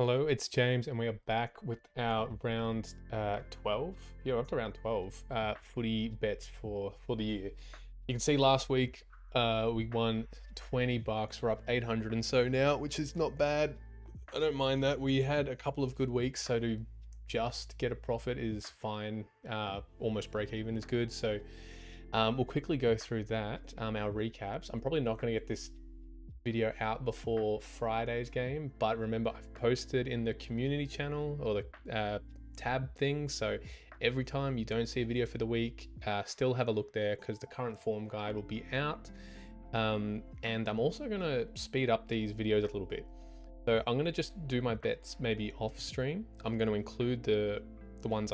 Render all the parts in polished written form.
Hello, it's James, and we are back with our round 12. Yeah, we're up to round 12 footy bets for the year. You can see last week we won $20. We're up 800 and so now, which is not bad. I don't mind that. We had a couple of good weeks, so to just get a profit is fine. Almost break even is good. So we'll quickly go through that, our recaps. I'm probably not going to get this video out before Friday's game, but remember, I've posted in the community channel or the tab thing, so every time you don't see a video for the week, still have a look there because the current form guide will be out. And I'm also going to speed up these videos a little bit, so I'm going to just do my bets maybe off stream. I'm going to include the ones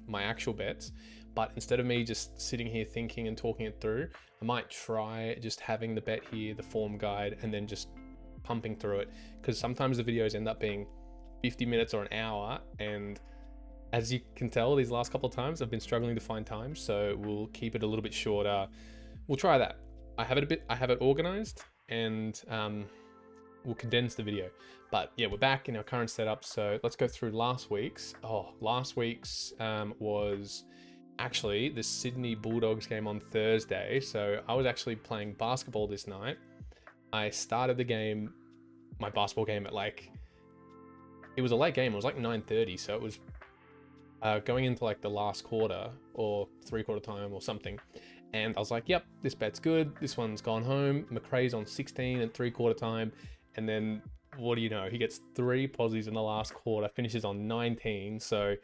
my actual bets, but instead of me just sitting here thinking and talking it through, I might try just having the bet here, the form guide, and then just pumping through it, because sometimes the videos end up being 50 minutes or an hour, and as you can tell, these last couple of times I've been struggling to find time, so we'll keep it a little bit shorter. We'll try that. I have it organized, and we'll condense the video. But yeah, we're back in our current setup, so let's go through last week's. Last week's was actually the Sydney Bulldogs game on Thursday. So I was actually playing basketball this night. I started the game, my basketball game, at it was a late game. It was like 9:30, so it was going into like the last quarter or 3/4 time or something. And I was like, yep, this bet's good. This one's gone home. McRae's on 16 at 3/4 time. And then what do you know? He gets 3 posies in the last quarter, finishes on 19. So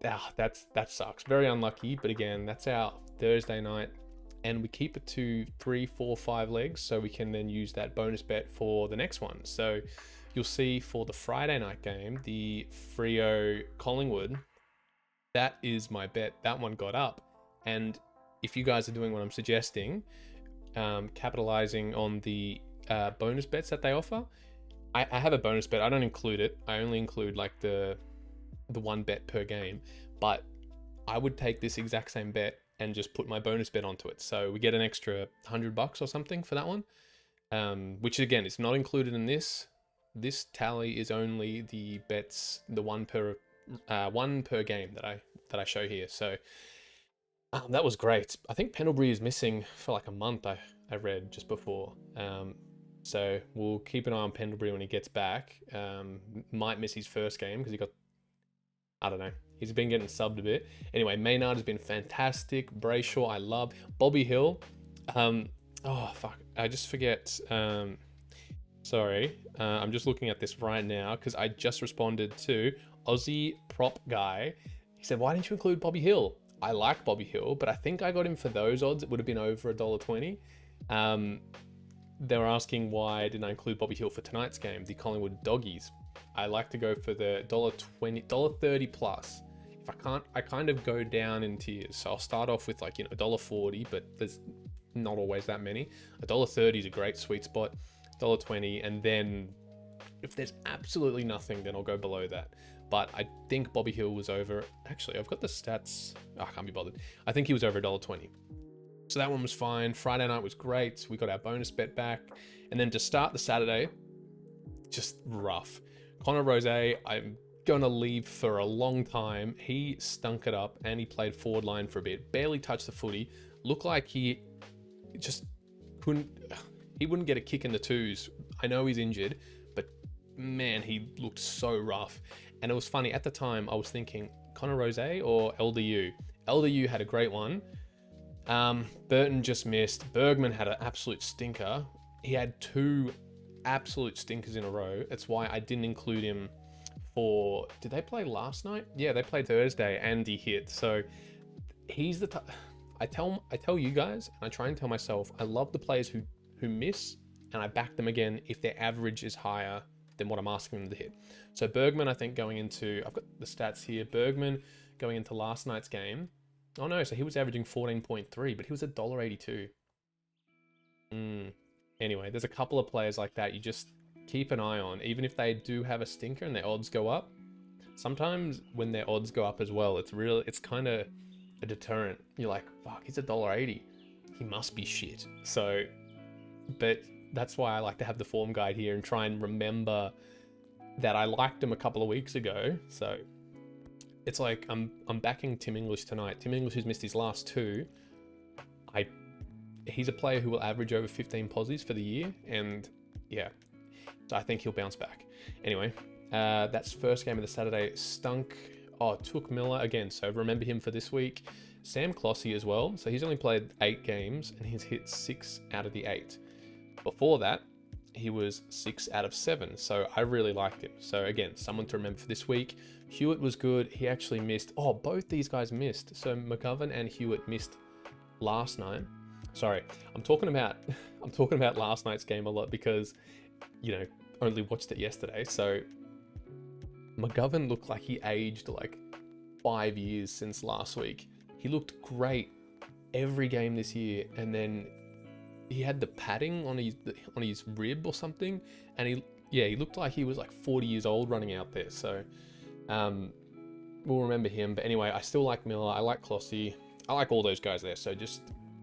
that sucks. Very unlucky, but again, that's our Thursday night, and we keep it to 3, 4, 5 legs, so we can then use that bonus bet for the next one. So you'll see for the Friday night game, the Freo Collingwood, that is my bet. That one got up, and if you guys are doing what I'm suggesting, capitalizing on the bonus bets that they offer, I have a bonus bet. I don't include it. I only include like the one bet per game, but I would take this exact same bet and just put my bonus bet onto it, so we get an extra $100 or something for that one, which again is not included in this tally. Is only the bets, the one per game that I show here. So that was great. I think Pendlebury is missing for like a month, I read just before, so we'll keep an eye on Pendlebury when he gets back. Might miss his first game because I don't know. He's been getting subbed a bit. Anyway, Maynard has been fantastic. Brayshaw, I love. Bobby Hill. I just forget. Sorry. I'm just looking at this right now because I just responded to Aussie Prop Guy. He said, why didn't you include Bobby Hill? I like Bobby Hill, but I think I got him for those odds. It would have been over $1.20. They were asking why didn't I include Bobby Hill for tonight's game, the Collingwood Doggies. I like to go for the $1.20, $1.30 plus. If I can't, I kind of go down in tiers. So I'll start off with like, $1.40, but there's not always that many. $1.30 is a great sweet spot. $1.20, and then if there's absolutely nothing, then I'll go below that. But I think Bobby Hill was over. Actually, I've got the stats. I can't be bothered. I think he was over $1.20. So that one was fine. Friday night was great. We got our bonus bet back. And then to start the Saturday, just rough. Connor Rose, I'm going to leave for a long time. He stunk it up and he played forward line for a bit. Barely touched the footy. Looked like he just wouldn't get a kick in the twos. I know he's injured, but man, he looked so rough. And it was funny, at the time I was thinking Connor Rose or LDU. LDU had a great one. Burton just missed. Bergman had an absolute stinker. He had 2 absolute stinkers in a row. That's why I didn't include him for... Did they play last night? Yeah, they played Thursday and he hit. So he's the... I tell you guys, and I try and tell myself, I love the players who miss, and I back them again if their average is higher than what I'm asking them to hit. So Bergman, I think going into... I've got the stats here. Bergman going into last night's game. Oh no, so he was averaging 14.3, but he was $1.82. Anyway, there's a couple of players like that you just keep an eye on, even if they do have a stinker and their odds go up. Sometimes when their odds go up as well, it's kind of a deterrent. You're like, fuck, he's $1.80. He must be shit. So, but that's why I like to have the form guide here and try and remember that I liked him a couple of weeks ago. So it's like I'm backing Tim English tonight. Tim English has missed his last two. He's a player who will average over 15 posies for the year, and yeah, so I think he'll bounce back. Anyway, that's first game of the Saturday. Stunk. Oh, Took Miller again. So remember him for this week. Sam Clossy as well. So he's only played 8 games and he's hit 6 out of the 8. Before that, he was 6 out of 7. So I really liked him. So again, someone to remember for this week. Hewitt was good. He actually missed. Oh, both these guys missed. So McGovern and Hewitt missed last night. Sorry, I'm talking about last night's game a lot because, you know, only watched it yesterday. So McGovern looked like he aged like 5 years since last week. He looked great every game this year, and then he had the padding on his rib or something, and he looked like he was like 40 years old running out there. So we'll remember him. But anyway, I still like Miller. I like Clossy. I like all those guys there. So just,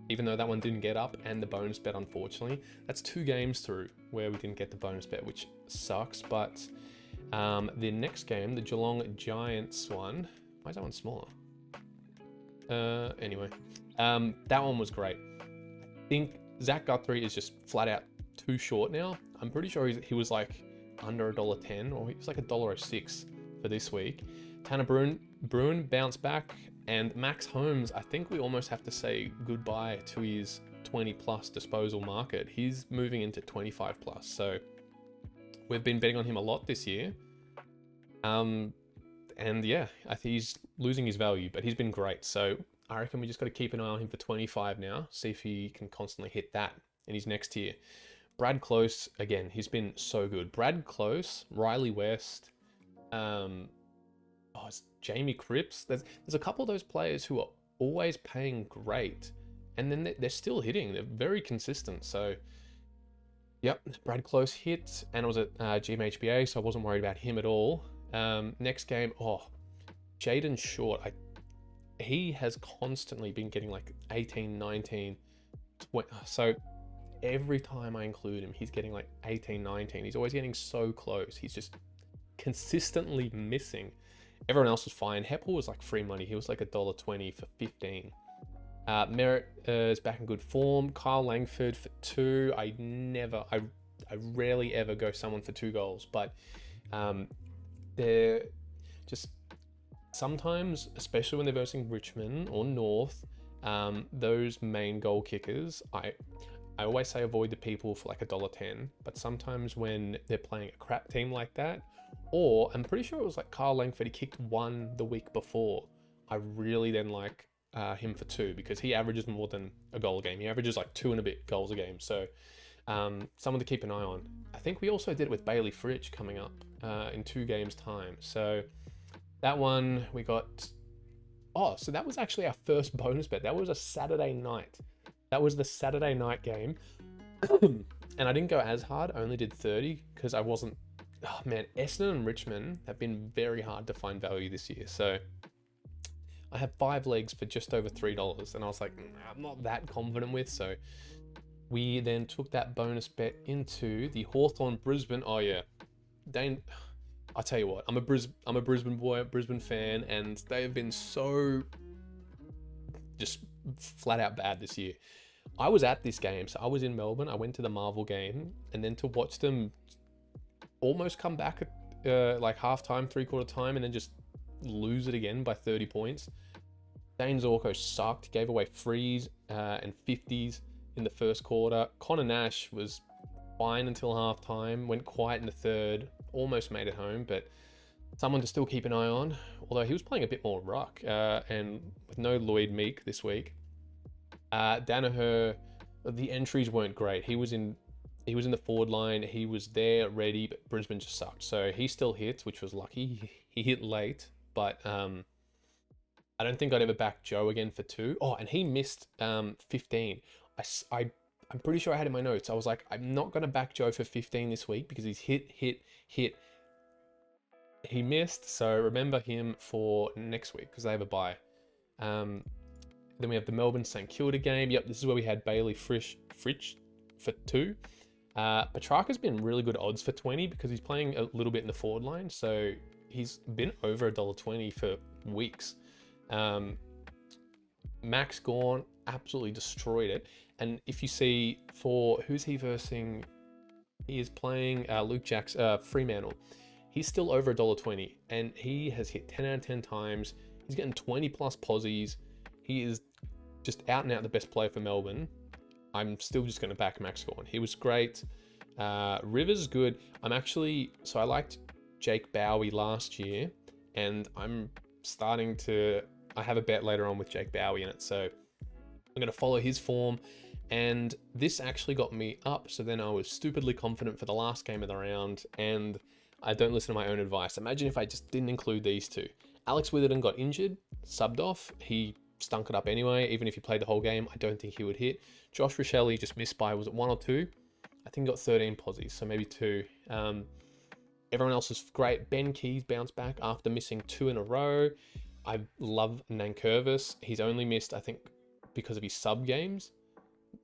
even though that one didn't get up and the bonus bet, unfortunately, that's 2 games through where we didn't get the bonus bet, which sucks. But the next game, the Geelong Giants one, why is that one smaller? Anyway, that one was great. I think Zach Guthrie is just flat out too short now. I'm pretty sure he was like under $1.10, or he was like $1.06 for this week. Tanner Bruin bounced back, and Max Holmes, I think we almost have to say goodbye to his 20 plus disposal market. He's moving into 25 plus. So we've been betting on him a lot this year. And yeah, I think he's losing his value, but he's been great. So I reckon we just got to keep an eye on him for 25 now, see if he can constantly hit that in his next tier. Brad Close, again, he's been so good. Brad Close, Riley West, it's Jamie Cripps. There's a couple of those players who are always paying great, and then they're still hitting. They're very consistent. So, yep, Brad Close hit, and it was at GMHBA, so I wasn't worried about him at all. Next game, Jaden Short. He has constantly been getting like 18, 19, 20. So every time I include him, he's getting like 18, 19. He's always getting so close. He's just consistently missing. Everyone else was fine. Heppel was like free money. He was like $1.20 for 15. Merritt is back in good form. Kyle Langford for 2. I rarely ever go someone for 2 goals, but they're just sometimes, especially when they're versing Richmond or North, those main goal kickers, I always say avoid the people for like $1.10, but sometimes when they're playing a crap team like that, or I'm pretty sure it was like Kyle Langford, he kicked 1 the week before, I really then like him for 2 because he averages more than a goal a game. He averages like 2 and a bit goals a game. So someone to keep an eye on. I think we also did it with Bailey Fritsch coming up in 2 games time. So that one we got. So that was actually our first bonus bet. That was a Saturday night. That was the Saturday night game. And I didn't go as hard. I only did 30 because I wasn't. Oh man, Essendon and Richmond have been very hard to find value this year. So I have 5 legs for just over $3, and I was like, I'm not that confident with. So we then took that bonus bet into the Hawthorn Brisbane. Oh yeah, Dane. I'll tell you what, I'm a Brisbane boy, Brisbane fan, and they have been so just flat out bad this year. I was at this game, so I was in Melbourne. I went to the Marvel game, and then to watch them almost come back at like half-time, three-quarter time, and then just lose it again by 30 points. Dane Zorko sucked, gave away frees and 50s in the first quarter. Connor Nash was fine until half-time, went quiet in the third, almost made it home, but someone to still keep an eye on, although he was playing a bit more ruck, and with no Lloyd Meek this week. Danaher, the entries weren't great. He was in the forward line, he was there ready, but Brisbane just sucked. So he still hit, which was lucky. He hit late, but I don't think I'd ever back Joe again for 2. And he missed 15. I'm pretty sure I had in my notes, I was like, I'm not going to back Joe for 15 this week because he's hit. He missed, so remember him for next week because they have a bye. Then we have the Melbourne St Kilda game. Yep, this is where we had Bailey Fritsch for 2. Petrarca's been really good odds for 20 because he's playing a little bit in the forward line. So he's been over $1.20 for weeks. Max Gawn absolutely destroyed it. And if you see for who's he versing, he is playing Luke Jackson, Fremantle. He's still over $1.20 and he has hit 10 out of 10 times. He's getting 20 plus posies. He is just out and out the best player for Melbourne. I'm still just going to back Max Gawn. He was great. Rivers good. I liked Jake Bowie last year, and I have a bet later on with Jake Bowie in it, so I'm going to follow his form, and this actually got me up, so then I was stupidly confident for the last game of the round, and I don't listen to my own advice. Imagine if I just didn't include these two. Alex Witherden got injured, subbed off. He stunk it up anyway. Even if he played the whole game, I don't think he would hit. Josh Richelli just missed by, was it 1 or 2? I think he got 13 posies, so maybe 2. Everyone else was great. Ben Keys bounced back after missing 2 in a row. I love Nankervis. He's only missed, I think, because of his sub games.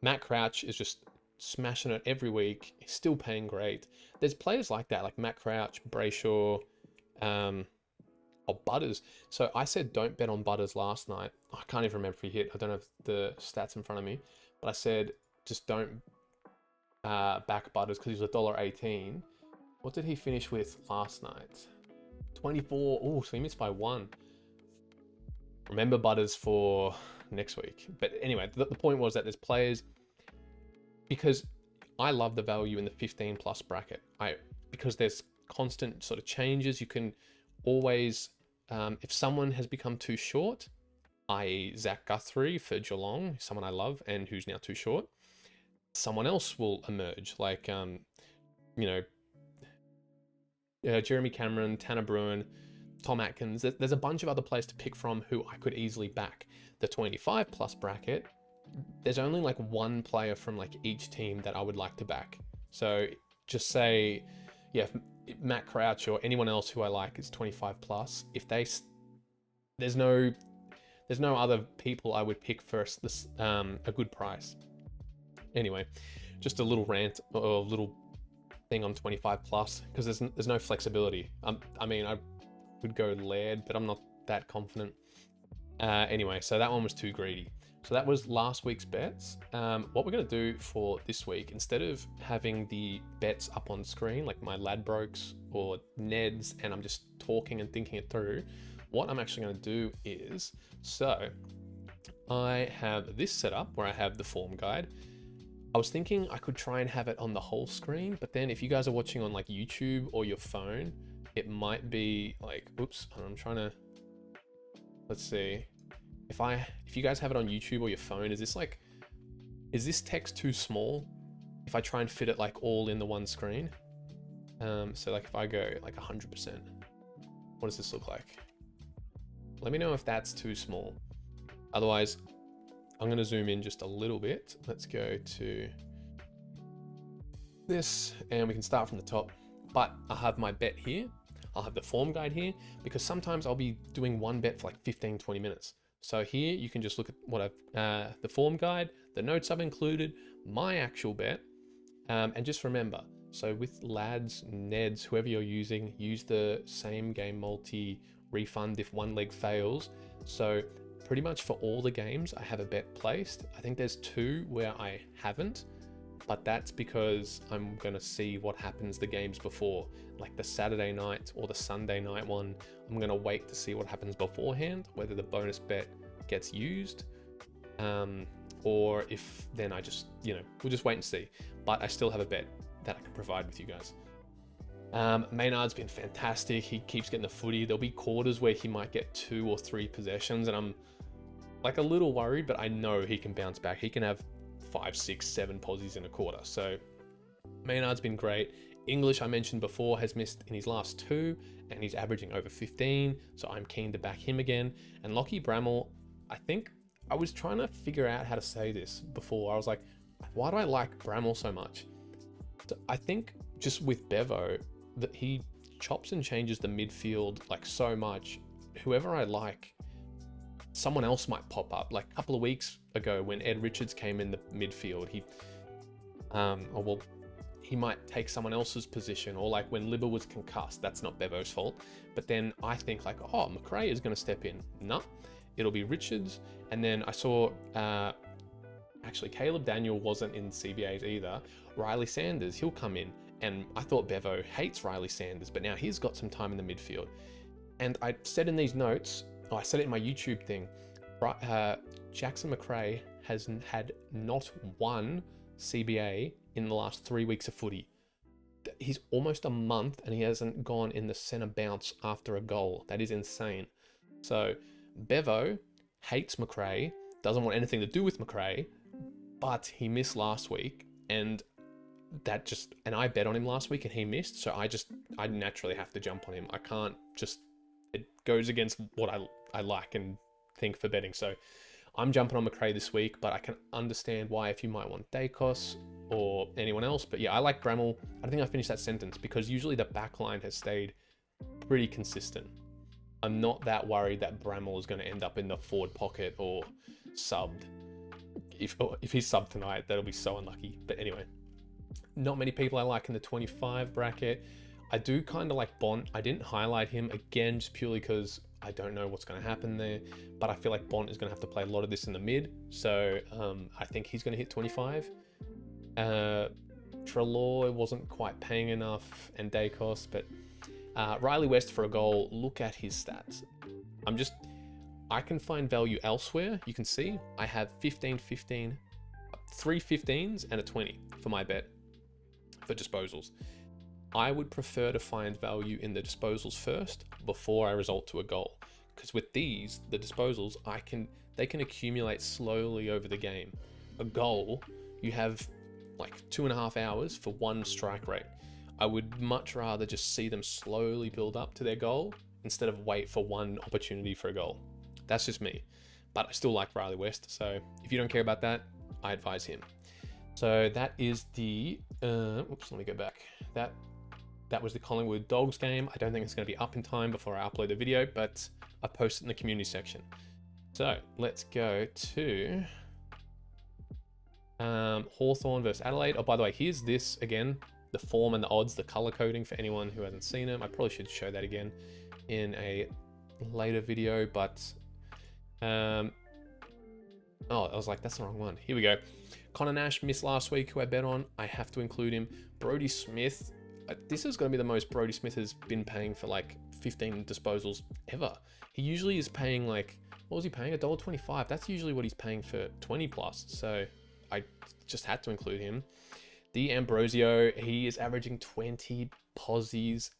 Matt Crouch is just smashing it every week. He's still paying great. There's players like that, like Matt Crouch, Brayshaw, or Butters. So I said don't bet on Butters last night. I can't even remember if he hit. I don't have the stats in front of me. But I said just don't back Butters because he was $1.18. What did he finish with last night? 24. Oh, so he missed by 1. Remember Butters for next week. But anyway, the point was that there's players, because I love the value in the 15 plus bracket. Because there's constant sort of changes. You can always, if someone has become too short, i.e. Zach Guthrie for Geelong, someone I love and who's now too short, someone else will emerge, like, Jeremy Cameron, Tanner Bruin, Tom Atkins. There's a bunch of other players to pick from who I could easily back. The 25 plus bracket, there's only like one player from like each team that I would like to back. So just say, if Matt Crouch or anyone else who I like is 25 plus, if there's no other people I would pick first, a good price. Anyway, just a little rant or a little thing on 25 plus, because there's no flexibility. I would go Laird, but I'm not that confident. Anyway, so that one was too greedy. So that was last week's bets. What we're going to do for this week, instead of having the bets up on screen, like my Ladbrokes or Neds, and I'm just talking and thinking it through, what I'm actually going to do is, so I have this set up where I have the form guide. I was thinking I could try and have it on the whole screen, but then if you guys are watching on like YouTube or your phone, it might be like, oops, I'm trying to, let's see. If you guys have it on YouTube or your phone, is this text too small if I try and fit it like all in the one screen? So like if I go like 100%, what does this look like? Let me know if that's too small. Otherwise, I'm going to zoom in just a little bit. Let's go to this and we can start from the top. But I have my bet here. I'll have the form guide here because sometimes I'll be doing one bet for like 15, 20 minutes. So here you can just look at what the form guide, the notes I've included, my actual bet. And just remember, so with Lads, Neds, whoever you're using, use the same game multi refund if one leg fails. So pretty much for all the games, I have a bet placed. I think there's 2 where I haven't, but that's because I'm going to see what happens the games before, like the Saturday night or the Sunday night one. I'm going to wait to see what happens beforehand, whether the bonus bet gets used, or if then I just, we'll just wait and see. But I still have a bet that I can provide with you guys. Maynard's been fantastic. He keeps getting the footy. There'll be quarters where he might get 2 or 3 possessions, and I'm like a little worried, but I know he can bounce back. He can have 5, 6, 7 posies in a quarter. So Maynard's been great. English, I mentioned before, has missed in his last 2, and he's averaging over 15. So I'm keen to back him again. And Lockie Bramall, I think I was trying to figure out how to say this before. I was like, why do I like Bramall so much? So I think just with Bevo, that he chops and changes the midfield like so much. Whoever I like, someone else might pop up. Like a couple of weeks ago when Ed Richards came in the midfield, he might take someone else's position, or like when Libba was concussed, that's not Bevo's fault. But then I think like, oh, McRae is going to step in. No, it'll be Richards. And then I saw, actually Caleb Daniel wasn't in CBAs either. Riley Sanders, he'll come in. And I thought Bevo hates Riley Sanders, but now he's got some time in the midfield. And I said in these notes, I said it in my YouTube thing, Jackson McRae has had not one CBA in the last 3 weeks of footy. He's almost a month and he hasn't gone in the centre bounce after a goal. That is insane. So Bevo hates McRae, doesn't want anything to do with McRae, but he missed last week, and I bet on him last week and he missed, so I naturally have to jump on him. I can't just, it goes against what I like and think for betting. So I'm jumping on McRae this week, but I can understand why if you might want Dacos or anyone else. But yeah, I like Bramall. I don't think I finished that sentence because usually the back line has stayed pretty consistent. I'm not that worried that Bramall is going to end up in the forward pocket or subbed. If he's subbed tonight, that'll be so unlucky. But anyway, not many people I like in the 25 bracket. I do kind of like Bont. I didn't highlight him again just purely because I don't know what's going to happen there, but I feel like Bont is going to have to play a lot of this in the mid, so I think he's going to hit 25. Treloar wasn't quite paying enough, and Dacos, but Riley West for a goal, look at his stats. I can find value elsewhere. You can see I have 15, 15, 3 15s and a 20 for my bet for disposals. I would prefer to find value in the disposals first before I result to a goal, because with these, the disposals, they can accumulate slowly over the game. A goal, you have like 2.5 hours for one strike rate. I would much rather just see them slowly build up to their goal instead of wait for one opportunity for a goal. That's just me, but I still like Riley West. So if you don't care about that, I advise him. So that is the, oops, let me go back. That was the Collingwood Dogs game. I don't think it's going to be up in time before I upload the video, but I posted in the community section. So let's go to Hawthorn versus Adelaide. Oh, by the way, here's this again, the form and the odds, the color coding for anyone who hasn't seen them. I probably should show that again in a later video, but oh, I was like, that's the wrong one. Here we go. Connor Nash missed last week, who I bet on. I have to include him. Brodie Smith. This is going to be the most Brodie Smith has been paying for like 15 disposals ever. He usually is paying like, what was he paying? $1.25. That's usually what he's paying for 20 plus. So I just had to include him. The Ambrosio, he is averaging 20 posies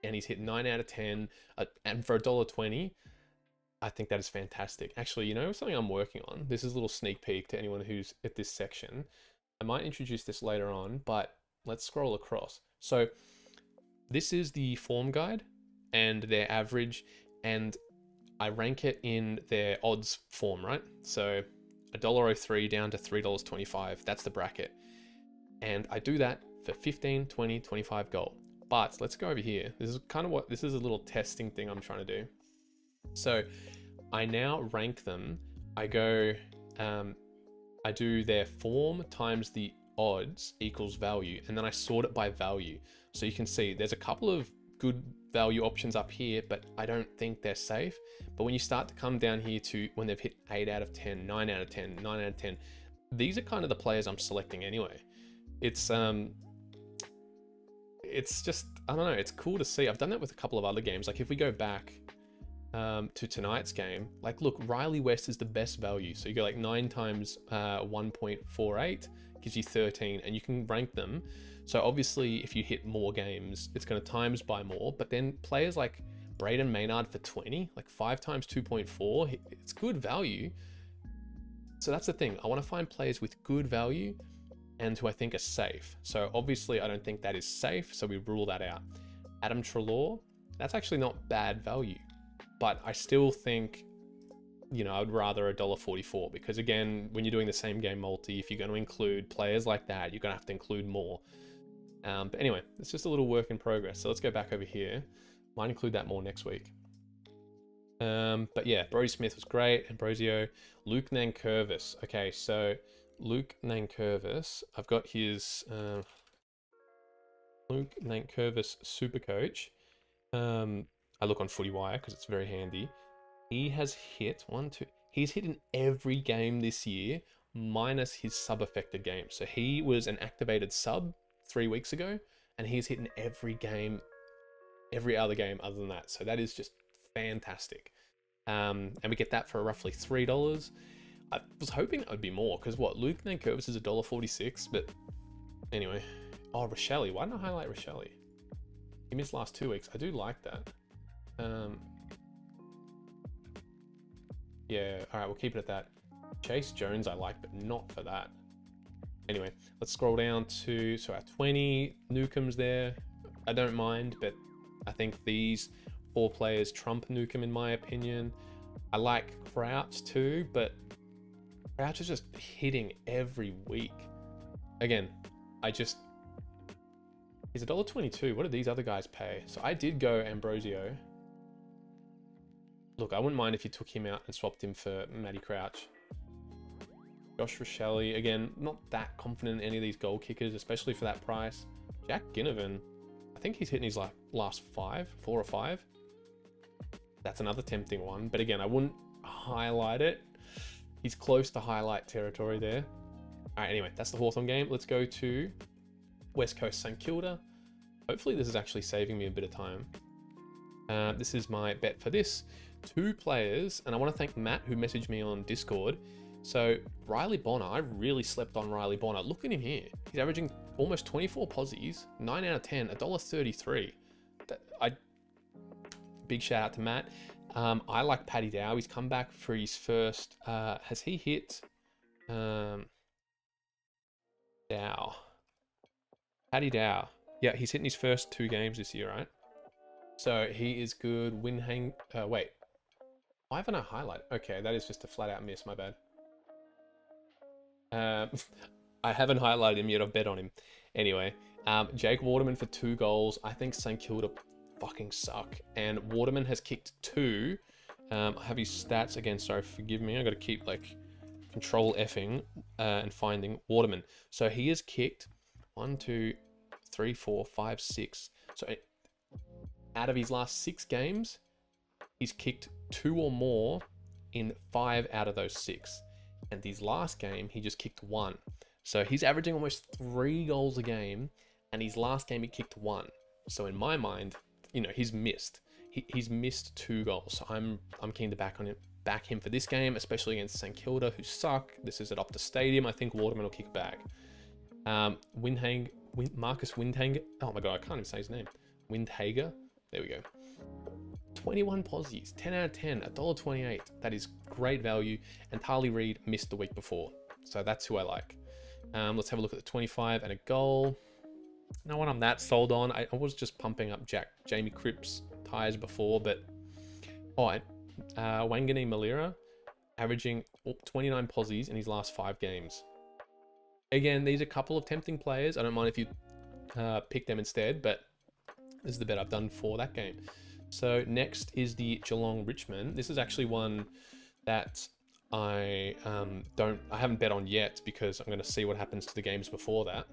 and he's hit 9 out of 10. And for $1.20, I think that is fantastic. Actually, you know, something I'm working on. This is a little sneak peek to anyone who's at this section. I might introduce this later on, but let's scroll across. So this is the form guide and their average, and I rank it in their odds form, right? So $1.03 down to $3.25. That's the bracket. And I do that for 15, 20, 25 goal. But let's go over here. This is a little testing thing I'm trying to do. So I now rank them. I go, I do their form times the odds equals value, and then I sort it by value. So you can see there's a couple of good value options up here, but I don't think they're safe. But when you start to come down here to when they've hit 8 out of 10, 9 out of 10, 9 out of 10, these are kind of the players I'm selecting anyway. It's just, I don't know, it's cool to see. I've done that with a couple of other games. Like if we go back to tonight's game, like look, Riley West is the best value. So you go like 9 times 1.48 gives you 13, and you can rank them. So obviously if you hit more games, it's going to times by more, but then players like Braden Maynard for 20, like 5 times 2.4, it's good value. So that's the thing. I want to find players with good value and who I think are safe. So obviously I don't think that is safe, so we rule that out. Adam Treloar, that's actually not bad value, but I still think, you know, I'd rather $1.44, because again, when you're doing the same game multi, if you're going to include players like that, you're going to have to include more. But anyway, it's just a little work in progress. So let's go back over here. Might include that more next week. But yeah, Brodie Smith was great. Ambrosio. Luke Nankervis. Okay, so Luke Nankervis, I've got his Luke Nankervis Super Coach. I look on Footy Wire because it's very handy. He has hit he's hit in every game this year, minus his sub-affected game. So he was an activated sub 3 weeks ago, and he's hit in every game, every other game other than that. So that is just fantastic. And we get that for roughly $3. I was hoping it would be more, because what, Luke Nankervis is $1.46, but anyway. Oh, Rochelle. Why didn't I highlight Rochelle? He missed last 2 weeks. I do like that. Yeah, all right, we'll keep it at that. Chase Jones I like, but not for that. Anyway, let's scroll down to, so our 20 Newcombs there. I don't mind, but I think these 4 players trump Newcomb in my opinion. I like Crouch too, but Crouch is just hitting every week. Again, he's $1.22. What did these other guys pay? So I did go Ambrosio. Look, I wouldn't mind if you took him out and swapped him for Matty Crouch. Josh Rochelle, again, not that confident in any of these goal kickers, especially for that price. Jack Ginnivan, I think he's hitting his like last 4 or 5. That's another tempting one, but again, I wouldn't highlight it. He's close to highlight territory there. All right, anyway, that's the Hawthorn game. Let's go to West Coast St Kilda. Hopefully this is actually saving me a bit of time. This is my bet for this. 2 players, and I want to thank Matt who messaged me on Discord. So Riley Bonner, I really slept on Riley Bonner. Look at him here. He's averaging almost 24 posies, 9 out of 10, $1.33. Big shout out to Matt. I like Paddy Dow. He's come back for his first. Has he hit? Dow. Paddy Dow. Yeah, he's hitting his first 2 games this year, right? So he is good. Wait. Why haven't I highlighted? Okay, that is just a flat out miss. My bad. I haven't highlighted him yet. I've bet on him. Anyway, Jake Waterman for 2 goals. I think St Kilda fucking suck. And Waterman has kicked 2. I have his stats again. Sorry, forgive me. I got to keep like control effing and finding Waterman. So he has kicked 1, 2, 3, 4, 5, 6. So out of his last 6 games, he's kicked 2 or more in 5 out of those 6. And his last game, he just kicked 1. So he's averaging almost 3 goals a game, and his last game he kicked 1. So in my mind, you know, he's missed. He's missed 2 goals. So I'm keen to back him for this game, especially against St Kilda, who suck. This is at Optus Stadium. I think Waterman will kick back. Marcus Windhager. Oh my god, I can't even say his name. Windhager. There we go. 21 posies, 10 out of 10, $1.28. That is great value. And Harley Reid missed the week before. So that's who I like. Let's have a look at the 25 and a goal. No one I'm that sold on. I was just pumping up Jamie Cripps tires before, but Wangani Malira averaging 29 posies in his last 5 games. Again, these are a couple of tempting players. I don't mind if you pick them instead, but this is the bet I've done for that game. So next is the Geelong Richmond. This is actually one that I haven't bet on yet because I'm going to see what happens to the games before that.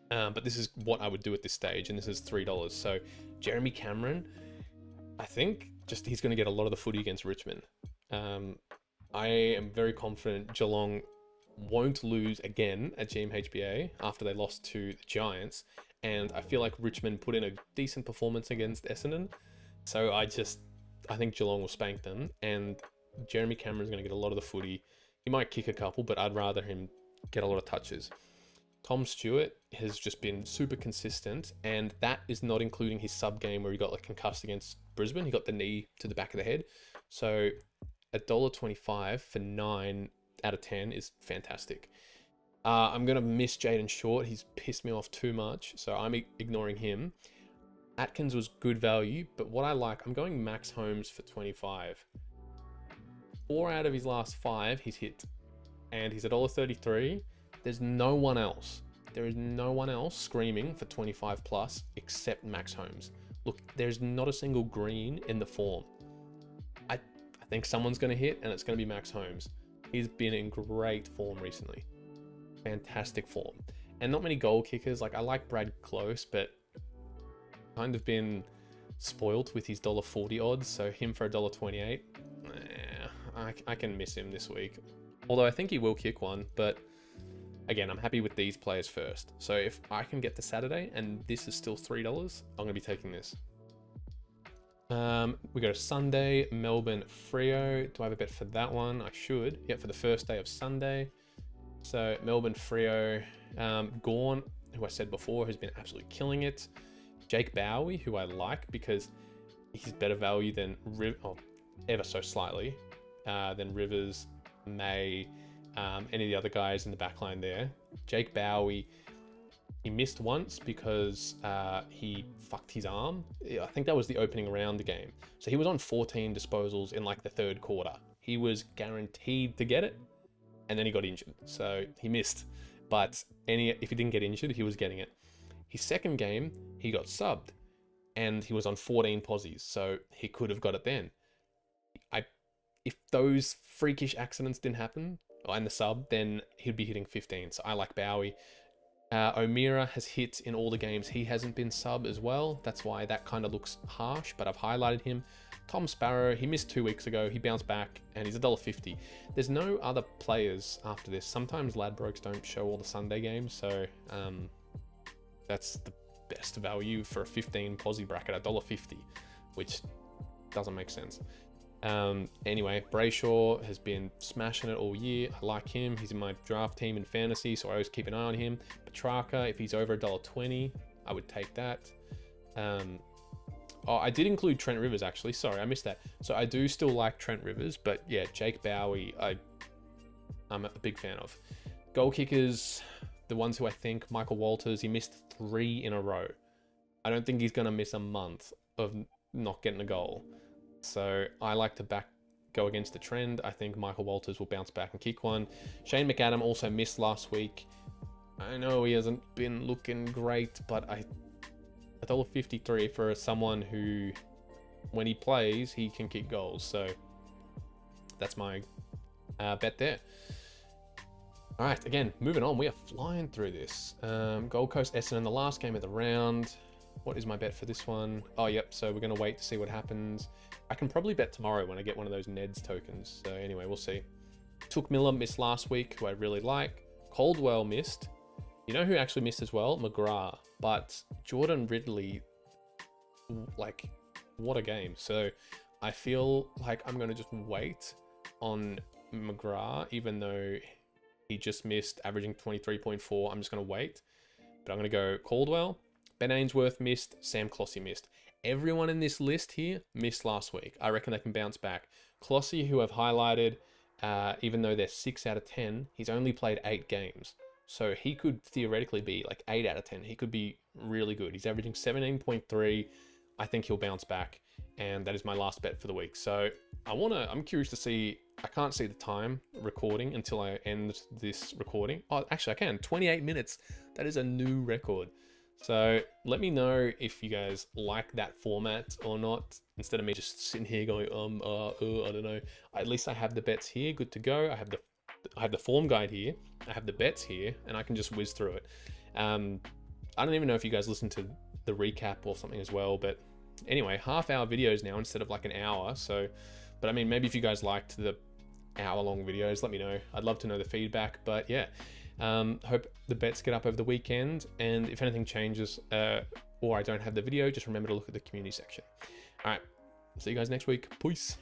But this is what I would do at this stage, and this is $3. So Jeremy Cameron, I think just he's going to get a lot of the footy against Richmond. I am very confident Geelong won't lose again at GMHBA after they lost to the Giants, and I feel like Richmond put in a decent performance against Essendon. So I think Geelong will spank them, and Jeremy Cameron's going to get a lot of the footy. He might kick a couple, but I'd rather him get a lot of touches. Tom Stewart has just been super consistent, and that is not including his sub game where he got like concussed against Brisbane. He got the knee to the back of the head. So $1.25 for 9 out of 10 is fantastic. I'm going to miss Jaden Short. He's pissed me off too much, so I'm ignoring him. Atkins was good value, but what I like, I'm going Max Holmes for 25. 4 out of his last 5 he's hit, and he's $1.33. There's no one else. There is no one else screaming for 25 plus except Max Holmes. Look, there's not a single green in the form. I think someone's going to hit, and it's going to be Max Holmes. He's been in great form recently. Fantastic form. And not many goal kickers. Like, I like Brad Close, but kind of been spoiled with his $1.40 odds, so him for $1.28. I can miss him this week. Although I think he will kick one, but again, I'm happy with these players first. So if I can get to Saturday and this is still $3, I'm going to be taking this. We go to Sunday, Melbourne, Freo. Do I have a bet for that one? I should. Yeah, for the first day of Sunday. So Melbourne, Freo. Gawn, who I said before, has been absolutely killing it. Jake Bowie, who I like because he's better value than ever so slightly, than Rivers, May, any of the other guys in the back line there. Jake Bowie, he missed once because he fucked his arm. I think that was the opening round of the game. So he was on 14 disposals in like the third quarter. He was guaranteed to get it, and then he got injured. So he missed. But if he didn't get injured, he was getting it. His second game, he got subbed, and he was on 14 posies, so he could have got it then. If those freakish accidents didn't happen, and the sub, then he'd be hitting 15. So I like Bowie. O'Meara has hit in all the games. He hasn't been sub as well. That's why that kind of looks harsh, but I've highlighted him. Tom Sparrow, he missed 2 weeks ago. He bounced back, and he's $1.50. There's no other players after this. Sometimes Ladbrokes don't show all the Sunday games, so that's the best value for a 15 posi bracket, $1.50, which doesn't make sense. Anyway, Brayshaw has been smashing it all year. I like him. He's in my draft team in fantasy, so I always keep an eye on him. Petrarca, if he's over $1.20, I would take that. I did include Trent Rivers, actually. Sorry, I missed that. So I do still like Trent Rivers, but yeah, Jake Bowie, I'm a big fan of. Goal kickers, the ones who I think, Michael Walters, he missed 3 in a row. I don't think he's going to miss a month of not getting a goal. So I like to go against the trend. I think Michael Walters will bounce back and kick one. Shane McAdam also missed last week. I know he hasn't been looking great, but $1.53 for someone who, when he plays, he can kick goals. So that's my bet there. All right, again, moving on. We are flying through this. Gold Coast Essendon, the last game of the round. What is my bet for this one? Oh, yep. So we're going to wait to see what happens. I can probably bet tomorrow when I get one of those Neds tokens. So anyway, we'll see. Took Miller missed last week, who I really like. Caldwell missed. You know who actually missed as well? McGrath. But Jordan Ridley, like, what a game. So I feel like I'm going to just wait on McGrath, even though he just missed, averaging 23.4. I'm just going to wait. But I'm going to go Caldwell. Ben Ainsworth missed. Sam Clossy missed. Everyone in this list here missed last week. I reckon they can bounce back. Clossy, who I've highlighted, even though they're 6 out of 10, he's only played 8 games. So he could theoretically be like 8 out of 10. He could be really good. He's averaging 17.3. I think he'll bounce back. And that is my last bet for the week. So I'm curious to see. I can't see the time recording until I end this recording. Oh, actually I can. 28 minutes. That is a new record. So let me know if you guys like that format or not, instead of me just sitting here going, I don't know. At least I have the bets here, good to go. I have the form guide here. I have the bets here, and I can just whiz through it. I don't even know if you guys listen to the recap or something as well, but anyway, half-hour videos now instead of like an hour. So, but I mean, maybe if you guys liked the hour-long videos, let me know. I'd love to know the feedback, but yeah. Hope the bets get up over the weekend, and if anything changes or I don't have the video, just remember to look at the community section. All right, see you guys next week. Peace.